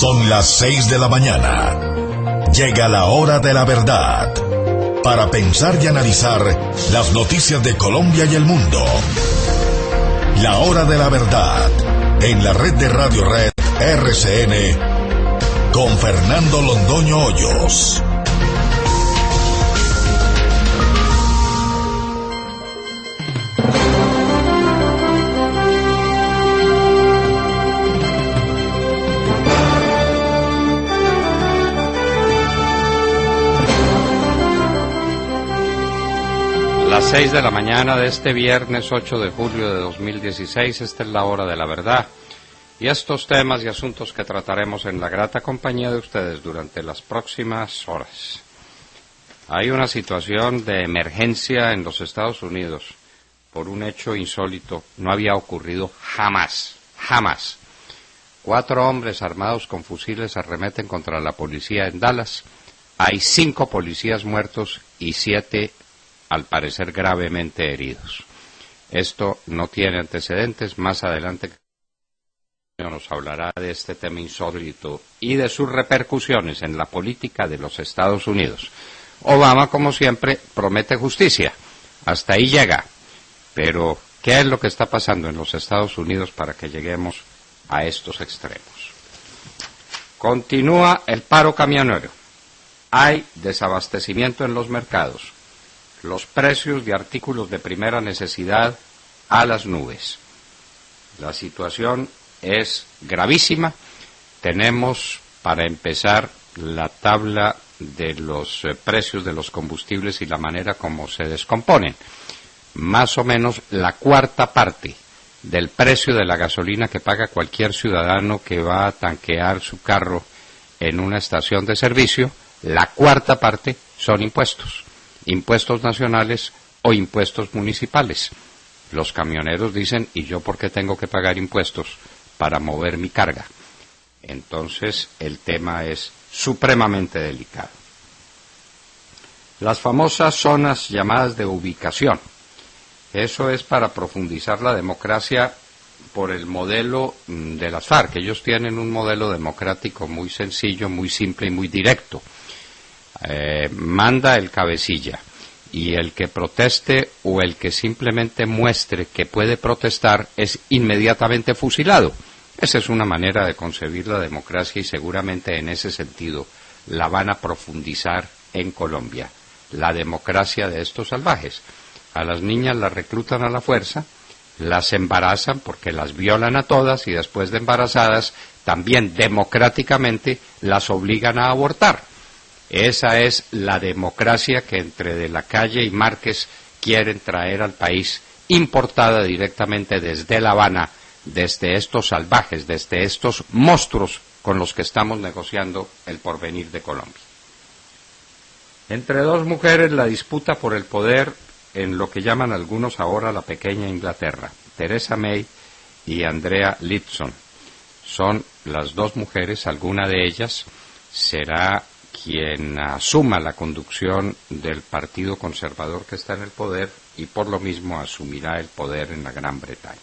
Son las 6 de la mañana. Llega la hora de la verdad. Para pensar y analizar las noticias de Colombia y el mundo. La hora de la verdad. En la red de Radio Red RCN. Con Fernando Londoño Hoyos. Las 6 de la mañana de este viernes 8 de julio de 2016, esta es la hora de la verdad. Y estos temas y asuntos que trataremos en la grata compañía de ustedes durante las próximas horas. Hay una situación de emergencia en los Estados Unidos por un hecho insólito. No había ocurrido jamás. 4 hombres armados con fusiles arremeten contra la policía en Dallas. Hay 5 policías muertos y 7 al parecer gravemente heridos. Esto no tiene antecedentes. Más adelante nos hablará de este tema insólito y de sus repercusiones en la política de los Estados Unidos. Obama, como siempre, promete justicia. Hasta ahí llega. Pero, ¿qué es lo que está pasando en los Estados Unidos para que lleguemos a estos extremos? Continúa el paro camionero. Hay desabastecimiento en los mercados. Los precios de artículos de primera necesidad a las nubes. La situación es gravísima. Tenemos, para empezar, la tabla de los precios de los combustibles y la manera como se descomponen. Más o menos la cuarta parte del precio de la gasolina que paga cualquier ciudadano que va a tanquear su carro en una estación de servicio, la cuarta parte son impuestos. Impuestos nacionales o impuestos municipales. Los camioneros dicen, ¿y yo por qué tengo que pagar impuestos para mover mi carga? Entonces, el tema es supremamente delicado. Las famosas zonas llamadas de ubicación. Eso es para profundizar la democracia por el modelo de las FARC. Ellos tienen un modelo democrático muy sencillo, muy simple y muy directo. Manda el cabecilla, y el que proteste o el que simplemente muestre que puede protestar es inmediatamente fusilado. Esa es una manera de concebir la democracia y seguramente en ese sentido la van a profundizar en Colombia. La democracia de estos salvajes. A las niñas las reclutan a la fuerza, las embarazan porque las violan a todas y después de embarazadas también democráticamente las obligan a abortar. Esa es la democracia que entre De la Calle y Márquez quieren traer al país, importada directamente desde La Habana, desde estos salvajes, desde estos monstruos con los que estamos negociando el porvenir de Colombia. Entre 2 mujeres la disputa por el poder en lo que llaman algunos ahora la pequeña Inglaterra, Theresa May y Andrea Leadsom. Son las 2 mujeres, alguna de ellas será quien asuma la conducción del Partido Conservador que está en el poder y por lo mismo asumirá el poder en la Gran Bretaña.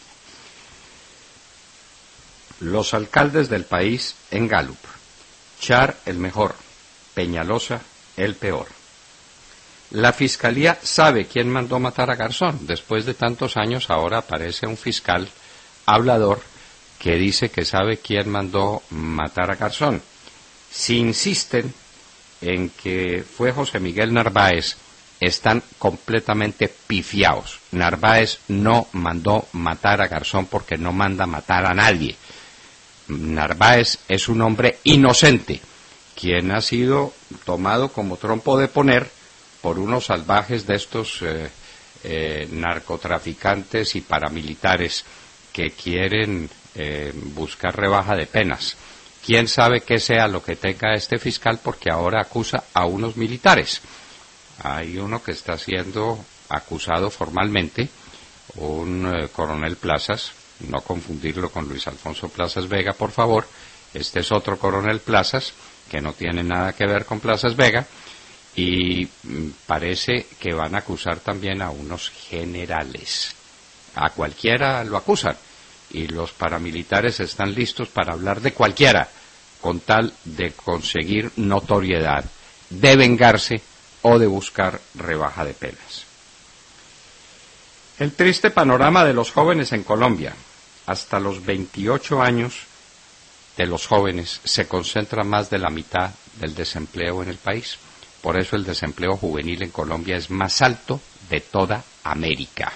Los alcaldes del país en Gallup. Char el mejor, Peñalosa el peor. La Fiscalía sabe quién mandó matar a Garzón. Después de tantos años ahora aparece un fiscal hablador que dice que sabe quién mandó matar a Garzón. Si insisten en que fue José Miguel Narváez, están completamente pifiados. Narváez no mandó matar a Garzón porque no manda matar a nadie. Narváez es un hombre inocente, quien ha sido tomado como trompo de poner por unos salvajes de estos narcotraficantes y paramilitares que quieren buscar rebaja de penas. ¿Quién sabe qué sea lo que tenga este fiscal? Porque ahora acusa a unos militares. Hay uno que está siendo acusado formalmente, un coronel Plazas, no confundirlo con Luis Alfonso Plazas Vega, por favor. Este es otro coronel Plazas, que no tiene nada que ver con Plazas Vega, y parece que van a acusar también a unos generales. A cualquiera lo acusan. Y los paramilitares están listos para hablar de cualquiera, con tal de conseguir notoriedad, de vengarse o de buscar rebaja de penas. El triste panorama de los jóvenes en Colombia. Hasta los 28 años de los jóvenes se concentra más de la mitad del desempleo en el país. Por eso el desempleo juvenil en Colombia es más alto de toda América.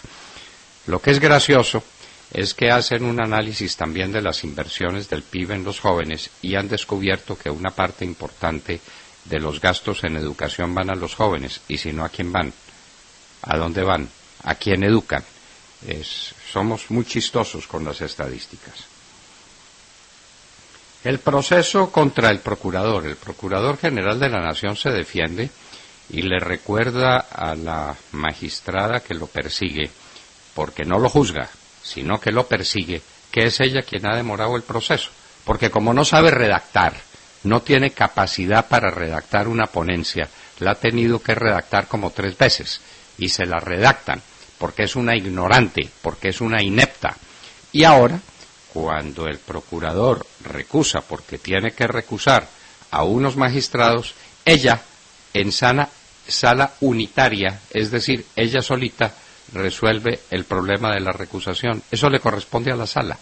Lo que es gracioso es que hacen un análisis también de las inversiones del PIB en los jóvenes y han descubierto que una parte importante de los gastos en educación van a los jóvenes, y si no, ¿a quién van? ¿A dónde van? ¿A quién educan? Somos muy chistosos con las estadísticas. El proceso contra el Procurador General de la Nación se defiende y le recuerda a la magistrada que lo persigue, porque no lo juzga, sino que lo persigue, que es ella quien ha demorado el proceso, porque como no sabe redactar, no tiene capacidad para redactar una ponencia, la ha tenido que redactar como 3 veces, y se la redactan, porque es una ignorante, porque es una inepta. Y ahora, cuando el procurador recusa, porque tiene que recusar a unos magistrados, ella, en sala unitaria, es decir, ella solita, resuelve el problema de la recusación. Eso le corresponde a la sala.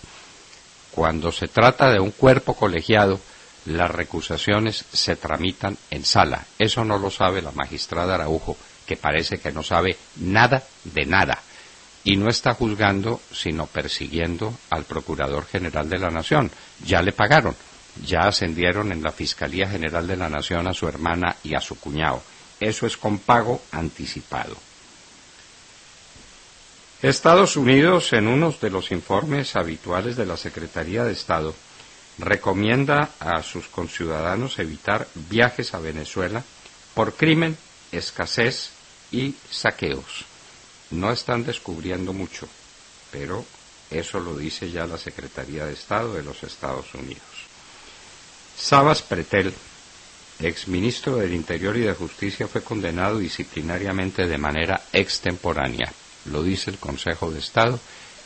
Cuando se trata de un cuerpo colegiado, las recusaciones se tramitan en sala. Eso no lo sabe la magistrada Araujo, que parece que no sabe nada de nada. Y no está juzgando, sino persiguiendo al Procurador General de la Nación. Ya le pagaron, ya ascendieron en la Fiscalía General de la Nación a su hermana y a su cuñado. Eso es con pago anticipado. Estados Unidos, en uno de los informes habituales de la Secretaría de Estado, recomienda a sus conciudadanos evitar viajes a Venezuela por crimen, escasez y saqueos. No están descubriendo mucho, pero eso lo dice ya la Secretaría de Estado de los Estados Unidos. Sabas Pretel, exministro del Interior y de Justicia, fue condenado disciplinariamente de manera extemporánea, lo dice el Consejo de Estado,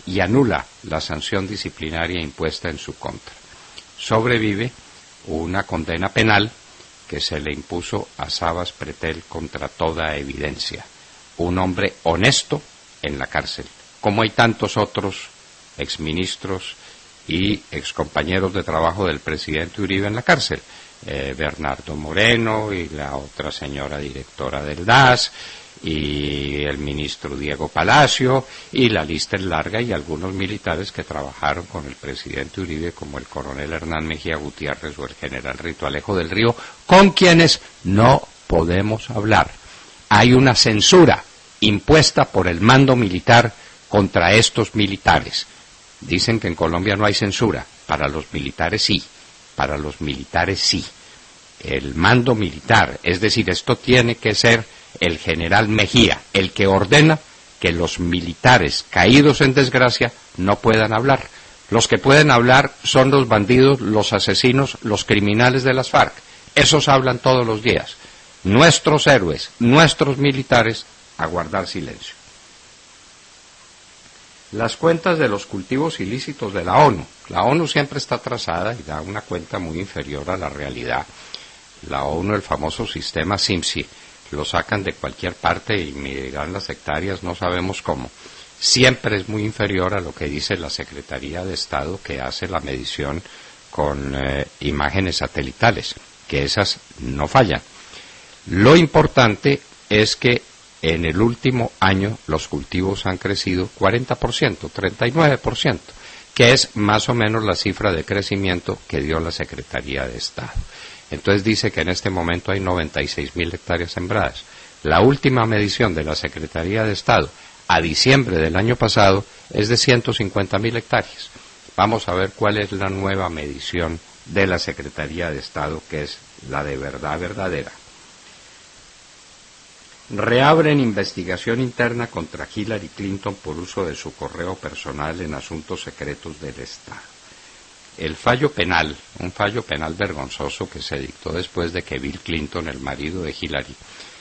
y anula la sanción disciplinaria impuesta en su contra. Sobrevive una condena penal que se le impuso a Sabas Pretel contra toda evidencia. Un hombre honesto en la cárcel, como hay tantos otros exministros y excompañeros de trabajo del presidente Uribe en la cárcel. Bernardo Moreno y la otra señora directora del DAS y el ministro Diego Palacio, y la lista es larga, y algunos militares que trabajaron con el presidente Uribe, como el coronel Hernán Mejía Gutiérrez o el general Rito Alejo del Río, con quienes no podemos hablar. Hay una censura impuesta por el mando militar contra estos militares. Dicen que en Colombia no hay censura, para los militares sí, para los militares sí. El mando militar, es decir, esto tiene que ser el general Mejía, el que ordena que los militares caídos en desgracia no puedan hablar. Los que pueden hablar son los bandidos, los asesinos, los criminales de las FARC. Esos hablan todos los días. Nuestros héroes, nuestros militares, a guardar silencio. Las cuentas de los cultivos ilícitos de la ONU. La ONU siempre está atrasada y da una cuenta muy inferior a la realidad. La ONU, el famoso sistema SIMSI, lo sacan de cualquier parte y medirán las hectáreas, no sabemos cómo. Siempre es muy inferior a lo que dice la Secretaría de Estado, que hace la medición con imágenes satelitales, que esas no fallan. Lo importante es que en el último año los cultivos han crecido 40%, 39%, que es más o menos la cifra de crecimiento que dio la Secretaría de Estado. Entonces dice que en este momento hay 96.000 hectáreas sembradas. La última medición de la Secretaría de Estado a diciembre del año pasado es de 150.000 hectáreas. Vamos a ver cuál es la nueva medición de la Secretaría de Estado, que es la de verdad verdadera. Reabren investigación interna contra Hillary Clinton por uso de su correo personal en asuntos secretos del Estado. El fallo penal, un fallo penal vergonzoso que se dictó después de que Bill Clinton, el marido de Hillary,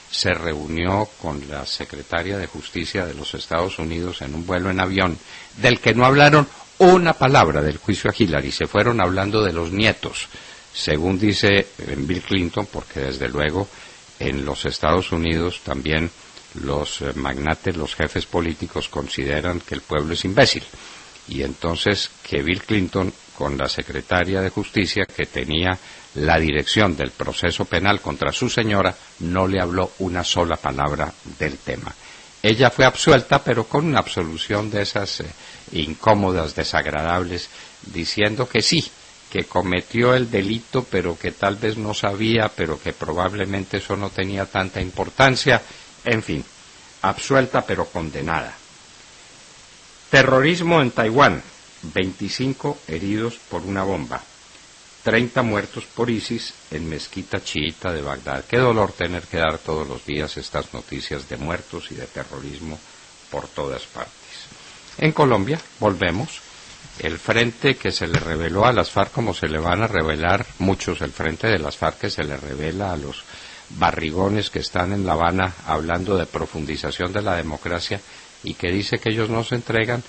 se reunió con la secretaria de Justicia de los Estados Unidos en un vuelo en avión, del que no hablaron una palabra del juicio a Hillary, se fueron hablando de los nietos, según dice Bill Clinton, porque desde luego en los Estados Unidos también los magnates, los jefes políticos consideran que el pueblo es imbécil. Y entonces que Bill Clinton, con la secretaria de Justicia, que tenía la dirección del proceso penal contra su señora, no le habló una sola palabra del tema. Ella fue absuelta, pero con una absolución de esas incómodas, desagradables, diciendo que sí, que cometió el delito, pero que tal vez no sabía, pero que probablemente eso no tenía tanta importancia. En fin, absuelta pero condenada. Terrorismo en Taiwán, 25 heridos por una bomba, 30 muertos por ISIS en mezquita chiita de Bagdad. Qué dolor tener que dar todos los días estas noticias de muertos y de terrorismo por todas partes. En Colombia, volvemos, el frente que se le reveló a las FARC, como se le van a revelar muchos, el frente de las FARC que se le revela a los barrigones que están en La Habana hablando de profundización de la democracia y que dice que ellos no se entregan,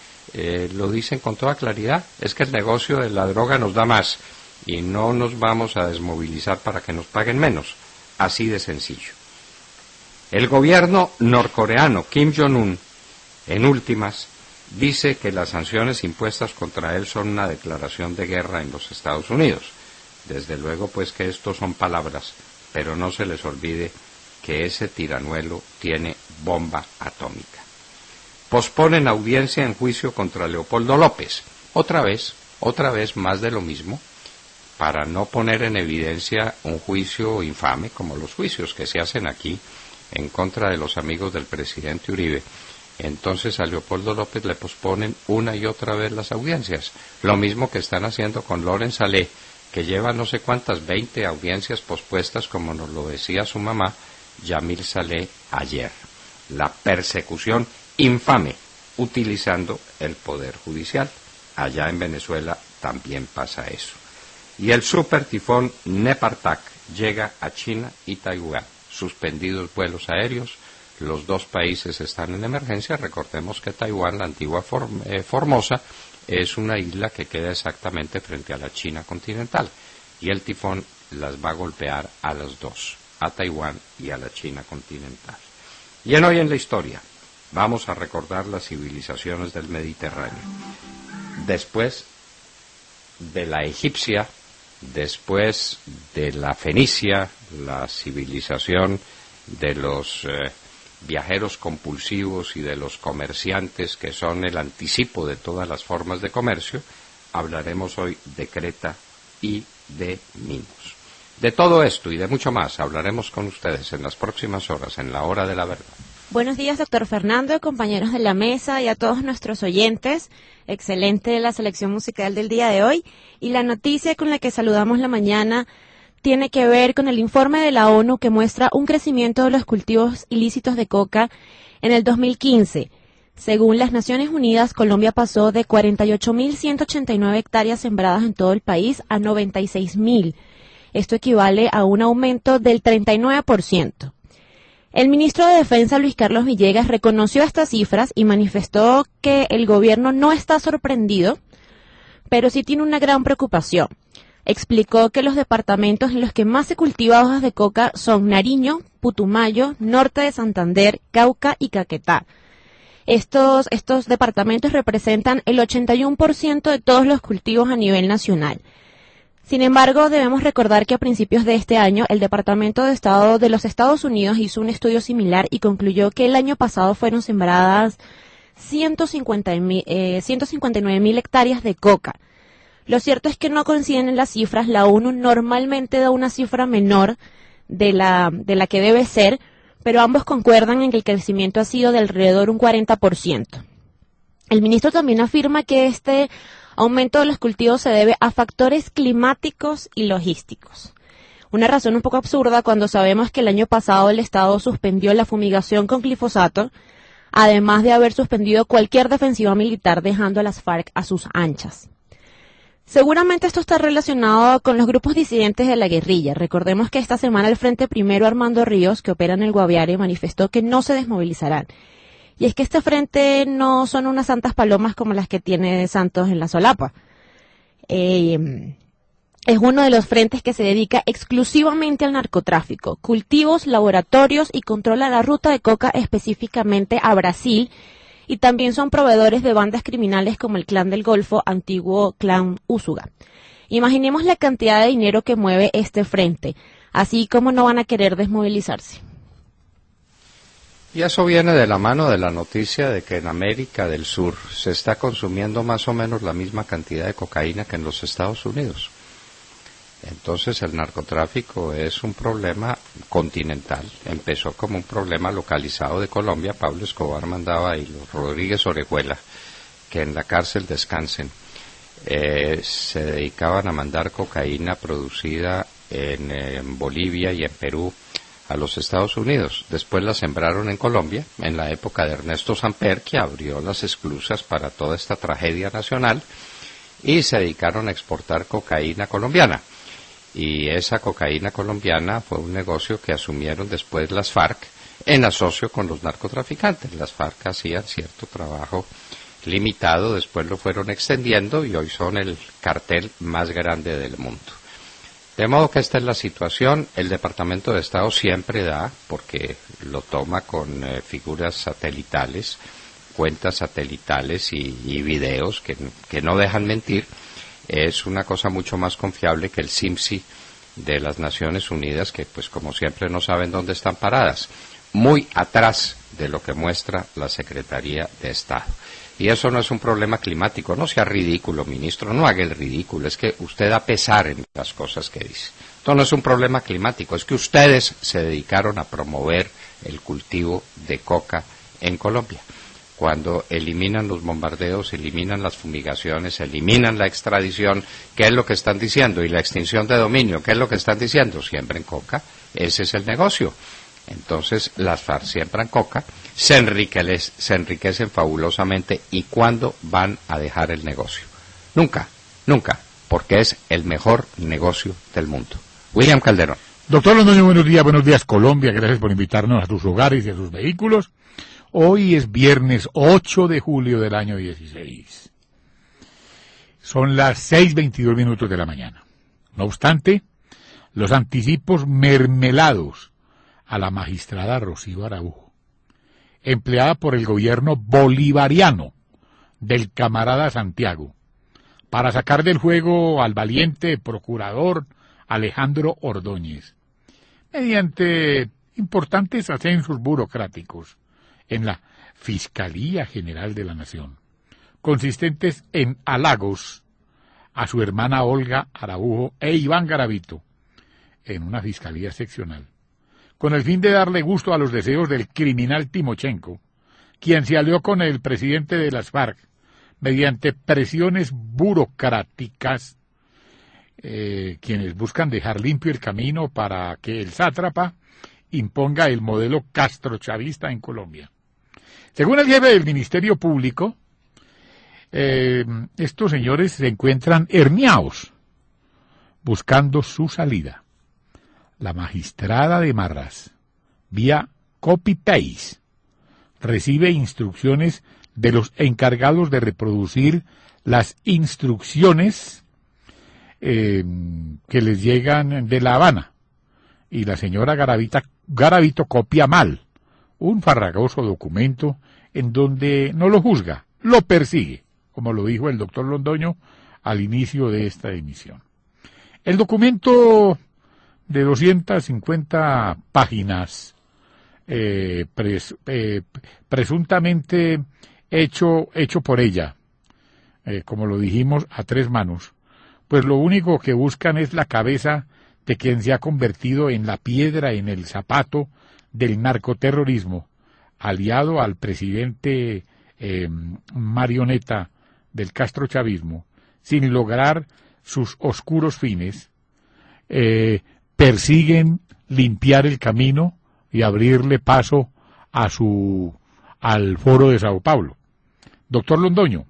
lo dicen con toda claridad. Es que el negocio de la droga nos da más y no nos vamos a desmovilizar para que nos paguen menos. Así de sencillo. El gobierno norcoreano, Kim Jong-un, en últimas, dice que las sanciones impuestas contra él son una declaración de guerra en los Estados Unidos. Desde luego, pues, que esto son palabras, pero no se les olvide que ese tiranuelo tiene bomba atómica. Posponen audiencia en juicio contra Leopoldo López. Otra vez más de lo mismo, para no poner en evidencia un juicio infame, como los juicios que se hacen aquí en contra de los amigos del presidente Uribe. Entonces a Leopoldo López le posponen una y otra vez las audiencias. Lo mismo que están haciendo con Loren Saleh, que lleva no sé cuántas 20 audiencias pospuestas, como nos lo decía su mamá, Yamil Saleh, ayer. La persecución infame utilizando el poder judicial. Allá en Venezuela también pasa eso. Y el super tifón Nepartak llega a China y Taiwán. Suspendidos vuelos aéreos. Los dos países están en emergencia. Recordemos que Taiwán, la antigua Formosa, es una isla que queda exactamente frente a la China continental. Y el tifón las va a golpear a las dos, a Taiwán y a la China continental. Y en Hoy en la Historia vamos a recordar las civilizaciones del Mediterráneo. Después de la egipcia, después de la fenicia, la civilización de los viajeros compulsivos y de los comerciantes, que son el anticipo de todas las formas de comercio, hablaremos hoy de Creta y de Minos. De todo esto y de mucho más hablaremos con ustedes en las próximas horas, en la Hora de la Verdad. Buenos días, doctor Fernando, compañeros de la mesa y a todos nuestros oyentes. Excelente la selección musical del día de hoy. Y la noticia con la que saludamos la mañana tiene que ver con el informe de la ONU que muestra un crecimiento de los cultivos ilícitos de coca en el 2015. Según las Naciones Unidas, Colombia pasó de 48.189 hectáreas sembradas en todo el país a 96.000. Esto equivale a un aumento del 39%. El ministro de Defensa, Luis Carlos Villegas, reconoció estas cifras y manifestó que el gobierno no está sorprendido, pero sí tiene una gran preocupación. Explicó que los departamentos en los que más se cultiva hojas de coca son Nariño, Putumayo, Norte de Santander, Cauca y Caquetá. Estos departamentos representan el 81% de todos los cultivos a nivel nacional. Sin embargo, debemos recordar que a principios de este año el Departamento de Estado de los Estados Unidos hizo un estudio similar y concluyó que el año pasado fueron sembradas 159.000 hectáreas de coca. Lo cierto es que no coinciden en las cifras. La ONU normalmente da una cifra menor de la que debe ser, pero ambos concuerdan en que el crecimiento ha sido de alrededor un 40%. El ministro también afirma que este aumento de los cultivos se debe a factores climáticos y logísticos. Una razón un poco absurda cuando sabemos que el año pasado el Estado suspendió la fumigación con glifosato, además de haber suspendido cualquier defensiva militar dejando a las FARC a sus anchas. Seguramente esto está relacionado con los grupos disidentes de la guerrilla. Recordemos que esta semana el Frente Primero Armando Ríos, que opera en el Guaviare, manifestó que no se desmovilizarán. Y es que este frente no son unas santas palomas como las que tiene Santos en la solapa. es uno de los frentes que se dedica exclusivamente al narcotráfico, cultivos, laboratorios y controla la ruta de coca específicamente a Brasil, y también son proveedores de bandas criminales como el Clan del Golfo, antiguo Clan Úsuga. Imaginemos la cantidad de dinero que mueve este frente, así como no van a querer desmovilizarse. Y eso viene de la mano de la noticia de que en América del Sur se está consumiendo más o menos la misma cantidad de cocaína que en los Estados Unidos. Entonces el narcotráfico es un problema continental. Empezó como un problema localizado de Colombia. Pablo Escobar mandaba y los Rodríguez Orejuela, que en la cárcel descansen, se dedicaban a mandar cocaína producida en Bolivia y en Perú a los Estados Unidos. Después la sembraron en Colombia, en la época de Ernesto Samper, que abrió las esclusas para toda esta tragedia nacional, y se dedicaron a exportar cocaína colombiana. Y esa cocaína colombiana fue un negocio que asumieron después las FARC en asocio con los narcotraficantes. Las FARC hacían cierto trabajo limitado, después lo fueron extendiendo y hoy son el cartel más grande del mundo. De modo que esta es la situación. El Departamento de Estado siempre da, porque lo toma con figuras satelitales, cuentas satelitales y videos que no dejan mentir. Es una cosa mucho más confiable que el CIMSI de las Naciones Unidas, que pues como siempre no saben dónde están paradas, muy atrás de lo que muestra la Secretaría de Estado. Y eso no es un problema climático. No sea ridículo, ministro, no haga el ridículo, es que usted da pesar en las cosas que dice. Esto no es un problema climático, es que ustedes se dedicaron a promover el cultivo de coca en Colombia. Cuando eliminan los bombardeos, eliminan las fumigaciones, eliminan la extradición, ¿qué es lo que están diciendo? Y la extinción de dominio, ¿qué es lo que están diciendo? Siembren coca, ese es el negocio. Entonces las FARC siembran coca, se enriquecen fabulosamente. ¿Y cuándo van a dejar el negocio? Nunca, nunca, porque es el mejor negocio del mundo. William Calderón. Doctor Londoño, buenos días Colombia, gracias por invitarnos a sus hogares y a sus vehículos. Hoy es viernes 8 de julio del año 16. Son las 6:22 de la mañana. No obstante, los anticipos mermelados a la magistrada Rocío Araujo, empleada por el gobierno bolivariano del camarada Santiago, para sacar del juego al valiente procurador Alejandro Ordóñez, mediante importantes ascensos burocráticos en la Fiscalía General de la Nación, consistentes en halagos a su hermana Olga Araujo e Iván Garavito, en una fiscalía seccional, con el fin de darle gusto a los deseos del criminal Timochenko, quien se alió con el presidente de las FARC mediante presiones burocráticas, quienes buscan dejar limpio el camino para que el sátrapa imponga el modelo castrochavista en Colombia. Según el jefe del Ministerio Público, estos señores se encuentran herniados, buscando su salida. La magistrada de Marras, vía copy-paste, recibe instrucciones de los encargados de reproducir las instrucciones que les llegan de La Habana, y la señora Garavito copia mal un farragoso documento en donde no lo juzga, lo persigue, como lo dijo el doctor Londoño al inicio de esta emisión. El documento de 250 páginas, presuntamente hecho por ella, como lo dijimos, a tres manos, pues lo único que buscan es la cabeza de quien se ha convertido en la piedra en el zapato del narcoterrorismo, aliado al presidente marioneta del castrochavismo, sin lograr sus oscuros fines. Persiguen limpiar el camino y abrirle paso al foro de Sao Paulo. Doctor Londoño,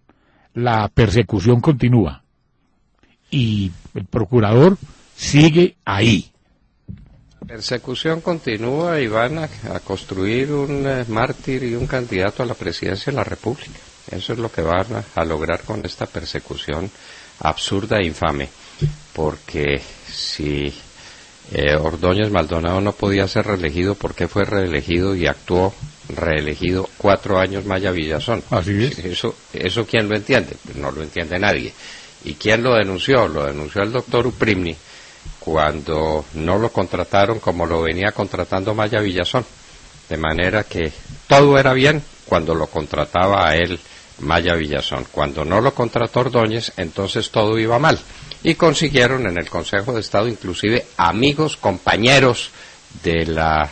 la persecución continúa y el procurador sigue ahí. Persecución continúa y van a construir un mártir y un candidato a la presidencia de la República. Eso es lo que van a lograr con esta persecución absurda e infame. porque si Ordóñez Maldonado no podía ser reelegido, ¿por qué fue reelegido y actuó reelegido 4 años Maya Villazón? Así es. ¿Eso quién lo entiende? Pues no lo entiende nadie. ¿Y quién lo denunció? Lo denunció el doctor Uprimni cuando no lo contrataron como lo venía contratando Maya Villazón. De manera que todo era bien cuando lo contrataba a él Maya Villazón. Cuando no lo contrató Ordóñez, entonces todo iba mal. Y consiguieron en el Consejo de Estado inclusive amigos, compañeros de la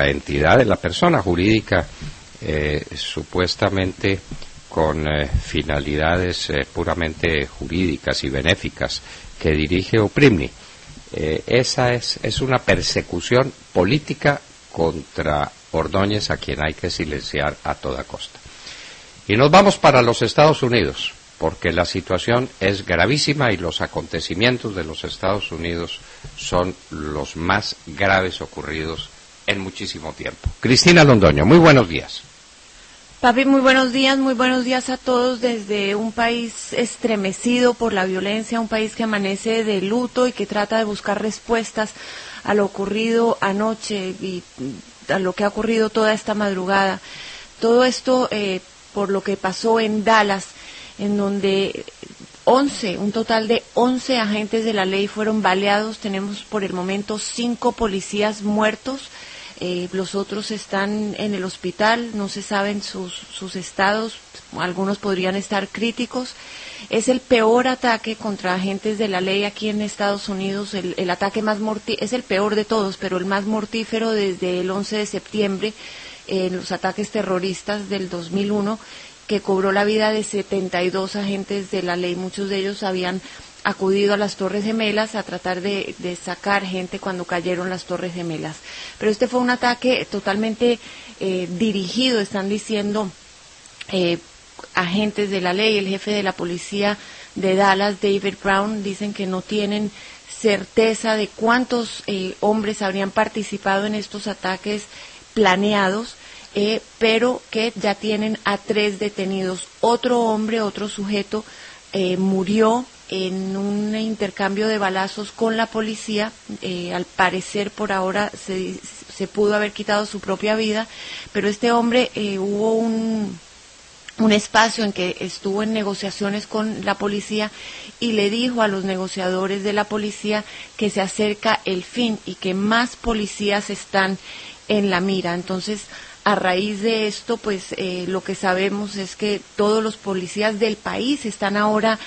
entidad, de la persona jurídica, supuestamente con finalidades puramente jurídicas y benéficas que dirige Uprimni. Esa es una persecución política contra Ordóñez, a quien hay que silenciar a toda costa. Y nos vamos para los Estados Unidos, porque la situación es gravísima y los acontecimientos de los Estados Unidos son los más graves ocurridos en muchísimo tiempo. Cristina Londoño, muy buenos días. Papi, muy buenos días a todos desde un país estremecido por la violencia, un país que amanece de luto y que trata de buscar respuestas a lo ocurrido anoche y a lo que ha ocurrido toda esta madrugada. Todo esto por lo que pasó en Dallas, en donde un total de 11 agentes de la ley fueron baleados. Tenemos por el momento 5 policías muertos. Los otros están en el hospital, no se saben sus estados, algunos podrían estar críticos. Es el peor ataque contra agentes de la ley aquí en Estados Unidos, el ataque más es el peor de todos, pero el más mortífero desde el 11 de septiembre, los ataques terroristas del 2001, que cobró la vida de 72 agentes de la ley. Muchos de ellos habían acudido a las Torres Gemelas a tratar de sacar gente cuando cayeron las Torres Gemelas. Pero este fue un ataque totalmente dirigido, están diciendo agentes de la ley. El jefe de la policía de Dallas, David Brown, dicen que no tienen certeza de cuántos hombres habrían participado en estos ataques planeados, pero que ya tienen a 3 detenidos. Otro hombre, otro sujeto, murió en un intercambio de balazos con la policía. Al parecer por ahora se pudo haber quitado su propia vida, pero este hombre hubo un espacio en que estuvo en negociaciones con la policía y le dijo a los negociadores de la policía que se acerca el fin y que más policías están en la mira. Entonces, a raíz de esto, pues lo que sabemos es que todos los policías del país están ahora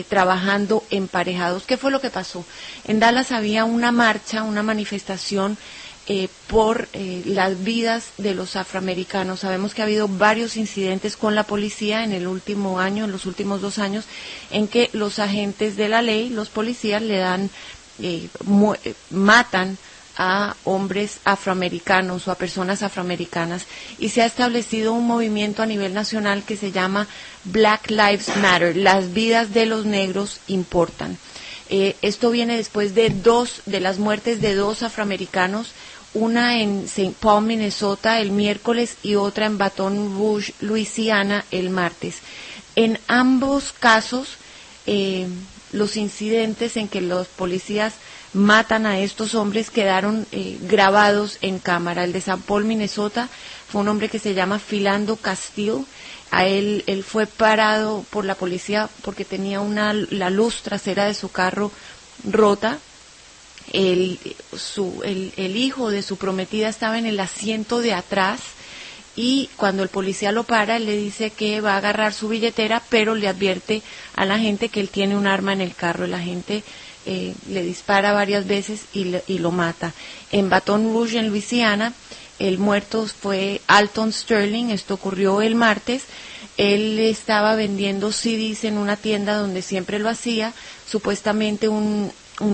trabajando emparejados. ¿Qué fue lo que pasó? En Dallas había una marcha, una manifestación por las vidas de los afroamericanos. Sabemos que ha habido varios incidentes con la policía en el último año, en los últimos 2 años, en que los agentes de la ley, los policías, le dan, matan a hombres afroamericanos o a personas afroamericanas, y se ha establecido un movimiento a nivel nacional que se llama Black Lives Matter, las vidas de los negros importan. Esto viene después de las muertes de 2 afroamericanos, una en St. Paul, Minnesota, el miércoles, y otra en Baton Rouge, Luisiana, el martes. En ambos casos, los incidentes en que los policías matan a estos hombres quedaron grabados en cámara. El de St. Paul, Minnesota, fue un hombre que se llama Philando Castile. A él fue parado por la policía porque tenía la luz trasera de su carro rota. El hijo de su prometida estaba en el asiento de atrás, y cuando el policía lo para, él le dice que va a agarrar su billetera, pero le advierte a la gente que él tiene un arma en el carro. La gente le dispara varias veces y lo mata. En Baton Rouge, en Luisiana, el muerto fue Alton Sterling. Esto ocurrió el martes. Él estaba vendiendo CDs en una tienda donde siempre lo hacía. Supuestamente un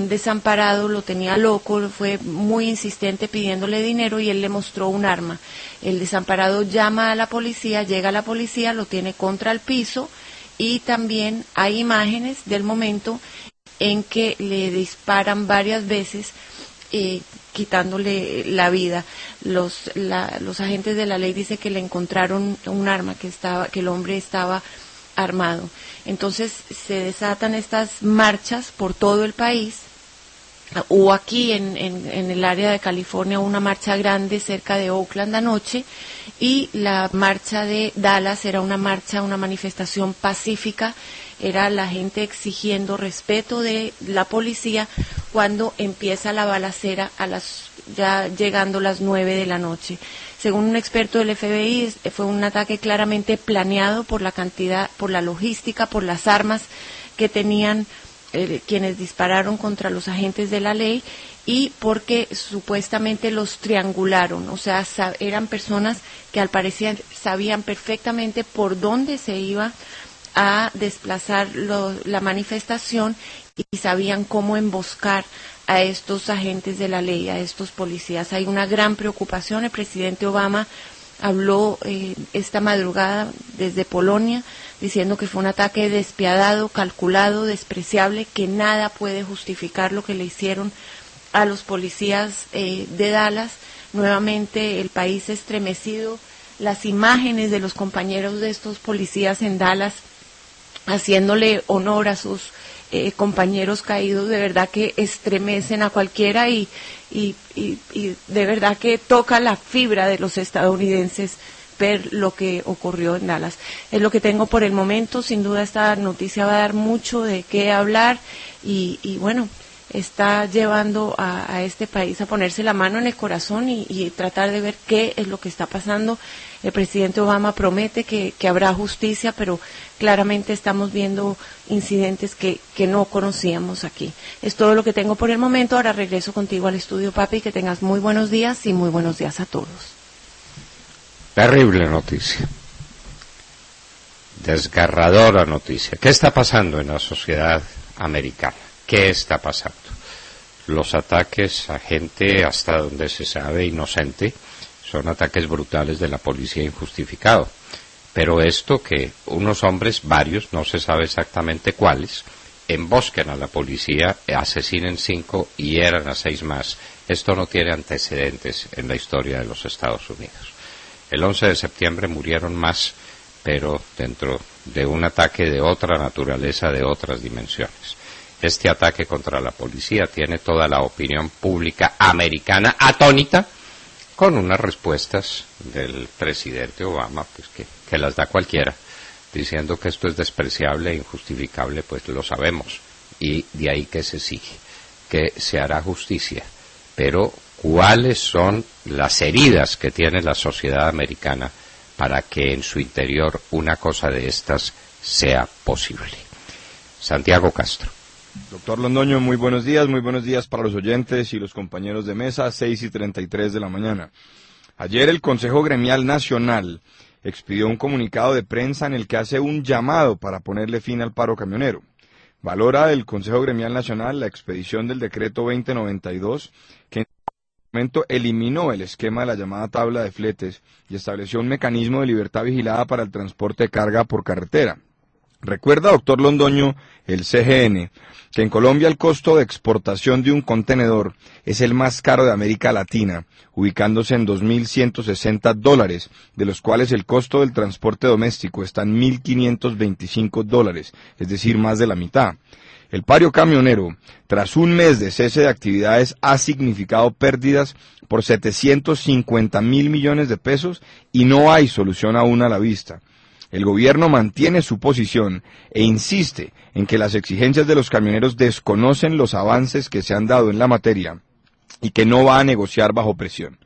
desamparado lo tenía loco, fue muy insistente pidiéndole dinero y él le mostró un arma. El desamparado llama a la policía, llega la policía, lo tiene contra el piso, y también hay imágenes del momento en que le disparan varias veces, quitándole la vida. Los agentes de la ley dicen que le encontraron un arma, que el hombre estaba armado. Entonces se desatan estas marchas por todo el país. Hubo aquí en el área de California una marcha grande cerca de Oakland anoche, y la marcha de Dallas era una manifestación pacífica, era la gente exigiendo respeto de la policía cuando empieza la balacera ya llegando las 9 de la noche. Según un experto del FBI, fue un ataque claramente planeado por la cantidad, por la logística, por las armas que tenían quienes dispararon contra los agentes de la ley, y porque supuestamente los triangularon, o sea, eran personas que al parecer sabían perfectamente por dónde se iba a desplazar la manifestación, y sabían cómo emboscar a estos agentes de la ley, a estos policías. Hay una gran preocupación. El presidente Obama habló esta madrugada desde Polonia, diciendo que fue un ataque despiadado, calculado, despreciable, que nada puede justificar lo que le hicieron a los policías de Dallas. Nuevamente el país estremecido, las imágenes de los compañeros de estos policías en Dallas haciéndole honor a sus compañeros caídos, de verdad que estremecen a cualquiera, y de verdad que toca la fibra de los estadounidenses ver lo que ocurrió en Dallas. Es lo que tengo por el momento. Sin duda esta noticia va a dar mucho de qué hablar, y bueno, está llevando a este país a ponerse la mano en el corazón y tratar de ver qué es lo que está pasando. El presidente Obama promete que habrá justicia, pero claramente estamos viendo incidentes que no conocíamos aquí. Es todo lo que tengo por el momento. Ahora regreso contigo al estudio, papi, que tengas muy buenos días, y muy buenos días a todos. Terrible noticia. Desgarradora noticia. ¿Qué está pasando en la sociedad americana? ¿Qué está pasando? Los ataques a gente, hasta donde se sabe, inocente, son ataques brutales de la policía injustificados. Pero esto que unos hombres, varios, no se sabe exactamente cuáles, embosquen a la policía, asesinen 5 y hieran a 6 más, esto no tiene antecedentes en la historia de los Estados Unidos. El 11 de septiembre murieron más, pero dentro de un ataque de otra naturaleza, de otras dimensiones. Este ataque contra la policía tiene toda la opinión pública americana atónita, con unas respuestas del presidente Obama, pues que las da cualquiera, diciendo que esto es despreciable e injustificable, pues lo sabemos, y de ahí que se sigue, que se hará justicia. Pero, ¿cuáles son las heridas que tiene la sociedad americana para que en su interior una cosa de estas sea posible? Santiago Castro. Doctor Londoño, muy buenos días para los oyentes y los compañeros de mesa, 6:33 de la mañana. Ayer el Consejo Gremial Nacional expidió un comunicado de prensa en el que hace un llamado para ponerle fin al paro camionero. Valora el Consejo Gremial Nacional la expedición del decreto 2092, que en su momento eliminó el esquema de la llamada tabla de fletes y estableció un mecanismo de libertad vigilada para el transporte de carga por carretera. Recuerda, doctor Londoño, el CGN, que en Colombia el costo de exportación de un contenedor es el más caro de América Latina, ubicándose en $2.160, de los cuales el costo del transporte doméstico está en $1.525, es decir, más de la mitad. El paro camionero, tras un mes de cese de actividades, ha significado pérdidas por 750.000 millones de pesos y no hay solución aún a la vista. El gobierno mantiene su posición e insiste en que las exigencias de los camioneros desconocen los avances que se han dado en la materia y que no va a negociar bajo presión.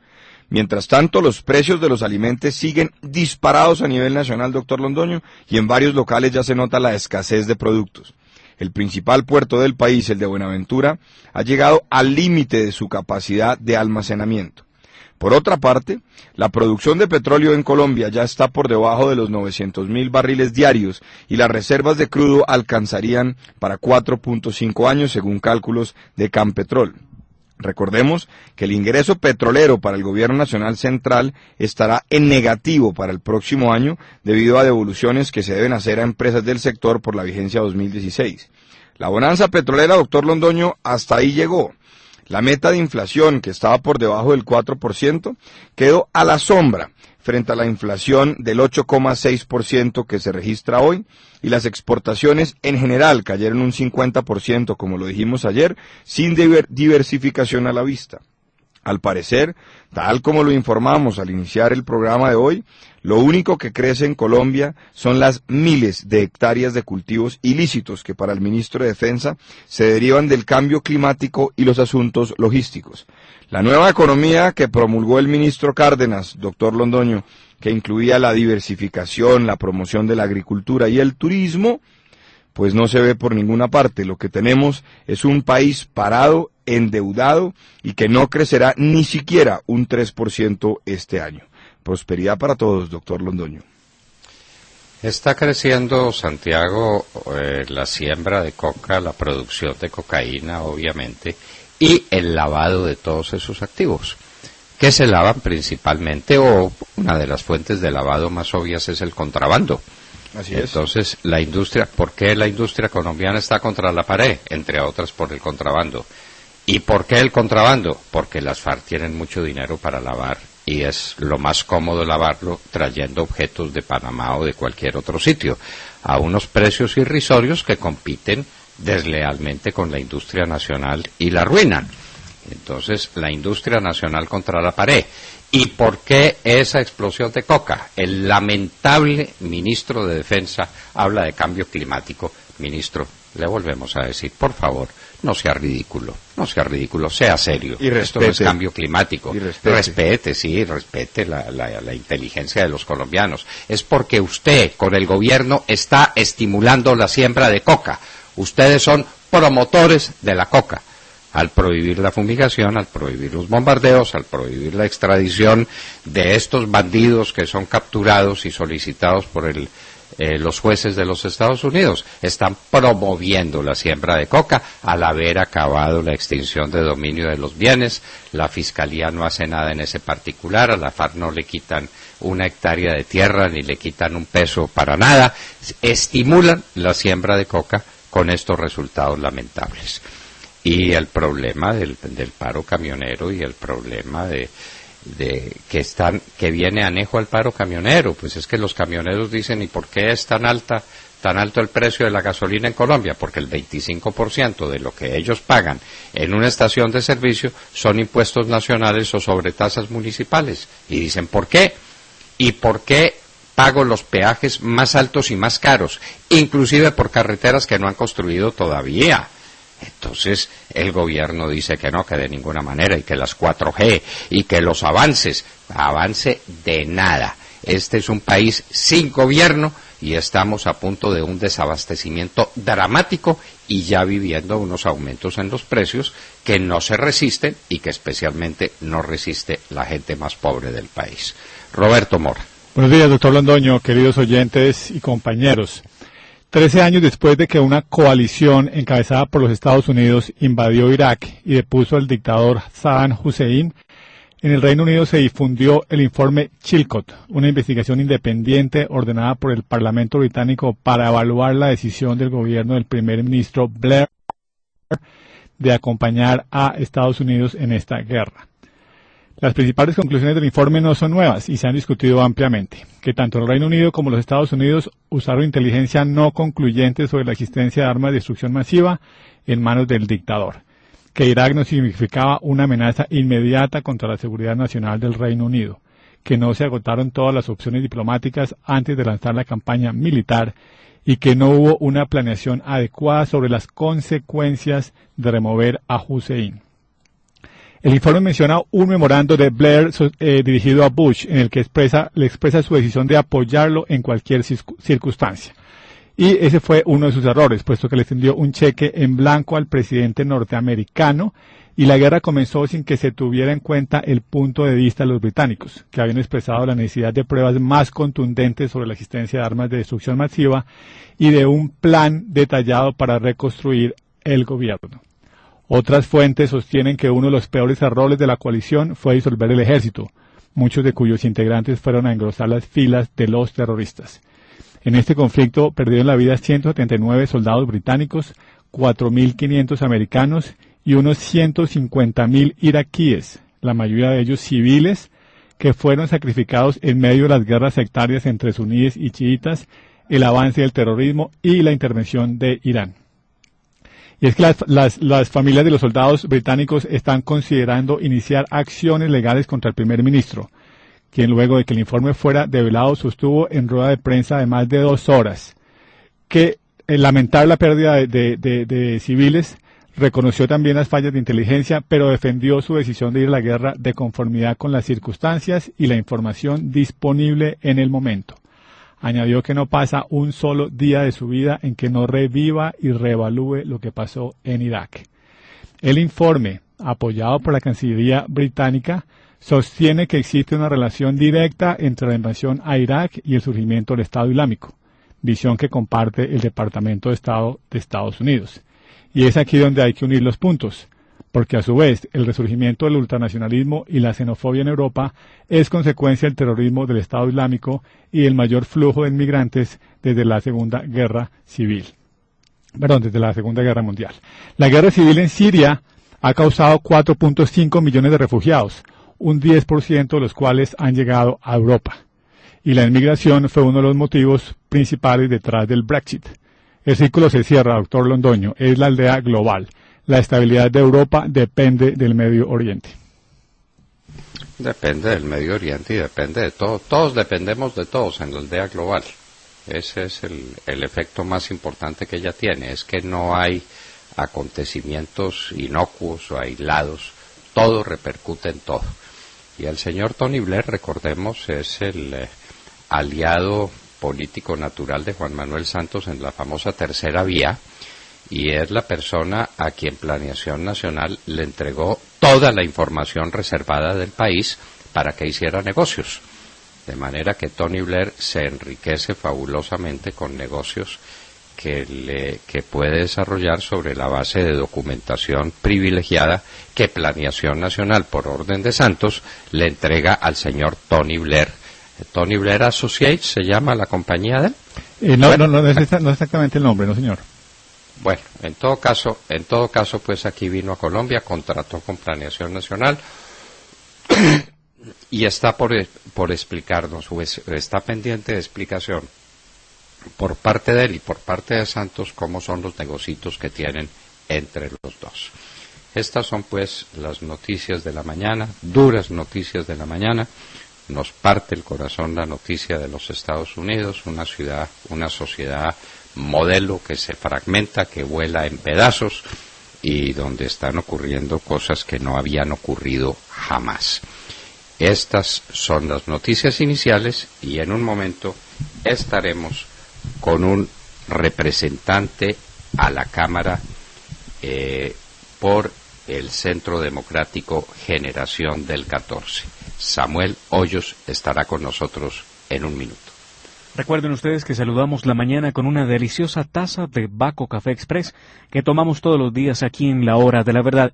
Mientras tanto, los precios de los alimentos siguen disparados a nivel nacional, doctor Londoño, y en varios locales ya se nota la escasez de productos. El principal puerto del país, el de Buenaventura, ha llegado al límite de su capacidad de almacenamiento. Por otra parte, la producción de petróleo en Colombia ya está por debajo de los 900.000 barriles diarios y las reservas de crudo alcanzarían para 4.5 años según cálculos de Campetrol. Recordemos que el ingreso petrolero para el Gobierno Nacional Central estará en negativo para el próximo año debido a devoluciones que se deben hacer a empresas del sector por la vigencia 2016. La bonanza petrolera, doctor Londoño, hasta ahí llegó. La meta de inflación, que estaba por debajo del 4%, quedó a la sombra frente a la inflación del 8,6% que se registra hoy, y las exportaciones en general cayeron un 50%, como lo dijimos ayer, sin diversificación a la vista. Al parecer, tal como lo informamos al iniciar el programa de hoy, lo único que crece en Colombia son las miles de hectáreas de cultivos ilícitos que para el ministro de Defensa se derivan del cambio climático y los asuntos logísticos. La nueva economía que promulgó el ministro Cárdenas, doctor Londoño, que incluía la diversificación, la promoción de la agricultura y el turismo, pues no se ve por ninguna parte. Lo que tenemos es un país parado, endeudado y que no crecerá ni siquiera un 3% este año. Prosperidad para todos, doctor Londoño. Está creciendo, Santiago, la siembra de coca, la producción de cocaína, obviamente, y el lavado de todos esos activos, que se lavan principalmente, o una de las fuentes de lavado más obvias es el contrabando. Así es. Entonces, la industria, ¿por qué la industria colombiana está contra la pared? Entre otras, por el contrabando. ¿Y por qué el contrabando? Porque las FARC tienen mucho dinero para lavar y es lo más cómodo lavarlo trayendo objetos de Panamá o de cualquier otro sitio a unos precios irrisorios que compiten deslealmente con la industria nacional y la arruinan. Entonces, la industria nacional contra la pared. ¿Y por qué esa explosión de coca? El lamentable ministro de Defensa habla de cambio climático. Ministro, le volvemos a decir, por favor, no sea ridículo, sea serio. Y respete. Esto no es cambio climático. Y respete. Respete la inteligencia de los colombianos. Es porque usted, con el gobierno, está estimulando la siembra de coca. Ustedes son promotores de la coca. Al prohibir la fumigación, al prohibir los bombardeos, al prohibir la extradición de estos bandidos que son capturados y solicitados por los jueces de los Estados Unidos, están promoviendo la siembra de coca al haber acabado la extinción de dominio de los bienes. La Fiscalía no hace nada en ese particular, a la FARC no le quitan una hectárea de tierra ni le quitan un peso para nada, estimulan la siembra de coca con estos resultados lamentables. Y el problema del paro camionero y el problema que viene anejo al paro camionero, pues es que los camioneros dicen, ¿y por qué es tan alto el precio de la gasolina en Colombia? Porque el 25% de lo que ellos pagan en una estación de servicio son impuestos nacionales o sobretasas municipales. Y dicen, ¿por qué? ¿Y por qué pago los peajes más altos y más caros, inclusive por carreteras que no han construido todavía? Entonces el gobierno dice que no, que de ninguna manera, y que las 4G, y que los avance de nada. Este es un país sin gobierno y estamos a punto de un desabastecimiento dramático y ya viviendo unos aumentos en los precios que no se resisten y que especialmente no resiste la gente más pobre del país. Roberto Mora. Buenos días, doctor Londoño, queridos oyentes y compañeros. 13 años después de que una coalición encabezada por los Estados Unidos invadió Irak y depuso al dictador Saddam Hussein, en el Reino Unido se difundió el informe Chilcot, una investigación independiente ordenada por el Parlamento británico para evaluar la decisión del gobierno del primer ministro Blair de acompañar a Estados Unidos en esta guerra. Las principales conclusiones del informe no son nuevas y se han discutido ampliamente, que tanto el Reino Unido como los Estados Unidos usaron inteligencia no concluyente sobre la existencia de armas de destrucción masiva en manos del dictador, que Irak no significaba una amenaza inmediata contra la seguridad nacional del Reino Unido, que no se agotaron todas las opciones diplomáticas antes de lanzar la campaña militar y que no hubo una planeación adecuada sobre las consecuencias de remover a Hussein. El informe menciona un memorando de Blair dirigido a Bush en el que le expresa su decisión de apoyarlo en cualquier circunstancia. Y ese fue uno de sus errores, puesto que le extendió un cheque en blanco al presidente norteamericano y la guerra comenzó sin que se tuviera en cuenta el punto de vista de los británicos, que habían expresado la necesidad de pruebas más contundentes sobre la existencia de armas de destrucción masiva y de un plan detallado para reconstruir el gobierno. Otras fuentes sostienen que uno de los peores errores de la coalición fue disolver el ejército, muchos de cuyos integrantes fueron a engrosar las filas de los terroristas. En este conflicto perdieron la vida 179 soldados británicos, 4.500 americanos y unos 150.000 iraquíes, la mayoría de ellos civiles, que fueron sacrificados en medio de las guerras sectarias entre suníes y chiitas, el avance del terrorismo y la intervención de Irán. Y es que las familias de los soldados británicos están considerando iniciar acciones legales contra el primer ministro, quien luego de que el informe fuera develado sostuvo en rueda de prensa de más de 2 horas que lamentable la pérdida de civiles, reconoció también las fallas de inteligencia, pero defendió su decisión de ir a la guerra de conformidad con las circunstancias y la información disponible en el momento. Añadió que no pasa un solo día de su vida en que no reviva y reevalúe lo que pasó en Irak. El informe, apoyado por la Cancillería británica, sostiene que existe una relación directa entre la invasión a Irak y el surgimiento del Estado Islámico, visión que comparte el Departamento de Estado de Estados Unidos. Y es aquí donde hay que unir los puntos, porque a su vez el resurgimiento del ultranacionalismo y la xenofobia en Europa es consecuencia del terrorismo del Estado Islámico y del mayor flujo de inmigrantes desde la Segunda Guerra Mundial. La guerra civil en Siria ha causado 4.5 millones de refugiados, un 10% de los cuales han llegado a Europa. Y la inmigración fue uno de los motivos principales detrás del Brexit. El círculo se cierra, doctor Londoño, es la aldea global. La estabilidad de Europa depende del Medio Oriente. Depende del Medio Oriente y depende de todo. Todos dependemos de todos en la aldea global. Ese es el efecto más importante que ella tiene. Es que no hay acontecimientos inocuos o aislados. Todo repercute en todo. Y el señor Tony Blair, recordemos, es el aliado político natural de Juan Manuel Santos en la famosa Tercera Vía, y es la persona a quien Planeación Nacional le entregó toda la información reservada del país para que hiciera negocios. De manera que Tony Blair se enriquece fabulosamente con negocios que puede desarrollar sobre la base de documentación privilegiada que Planeación Nacional, por orden de Santos, le entrega al señor Tony Blair. Tony Blair Associates se llama la compañía de él. No es exactamente el nombre, no señor. Bueno, en todo caso, pues aquí vino a Colombia, contrató con Planeación Nacional y está por explicarnos, está pendiente de explicación por parte de él y por parte de Santos cómo son los negocios que tienen entre los dos. Estas son pues las noticias de la mañana, duras noticias de la mañana. Nos parte el corazón la noticia de los Estados Unidos, una sociedad modelo que se fragmenta, que vuela en pedazos y donde están ocurriendo cosas que no habían ocurrido jamás. Estas son las noticias iniciales y en un momento estaremos con un representante a la Cámara por el Centro Democrático Generación del 14. Samuel Hoyos estará con nosotros en un minuto. Recuerden ustedes que saludamos la mañana con una deliciosa taza de Baco Café Express que tomamos todos los días aquí en La Hora de la Verdad.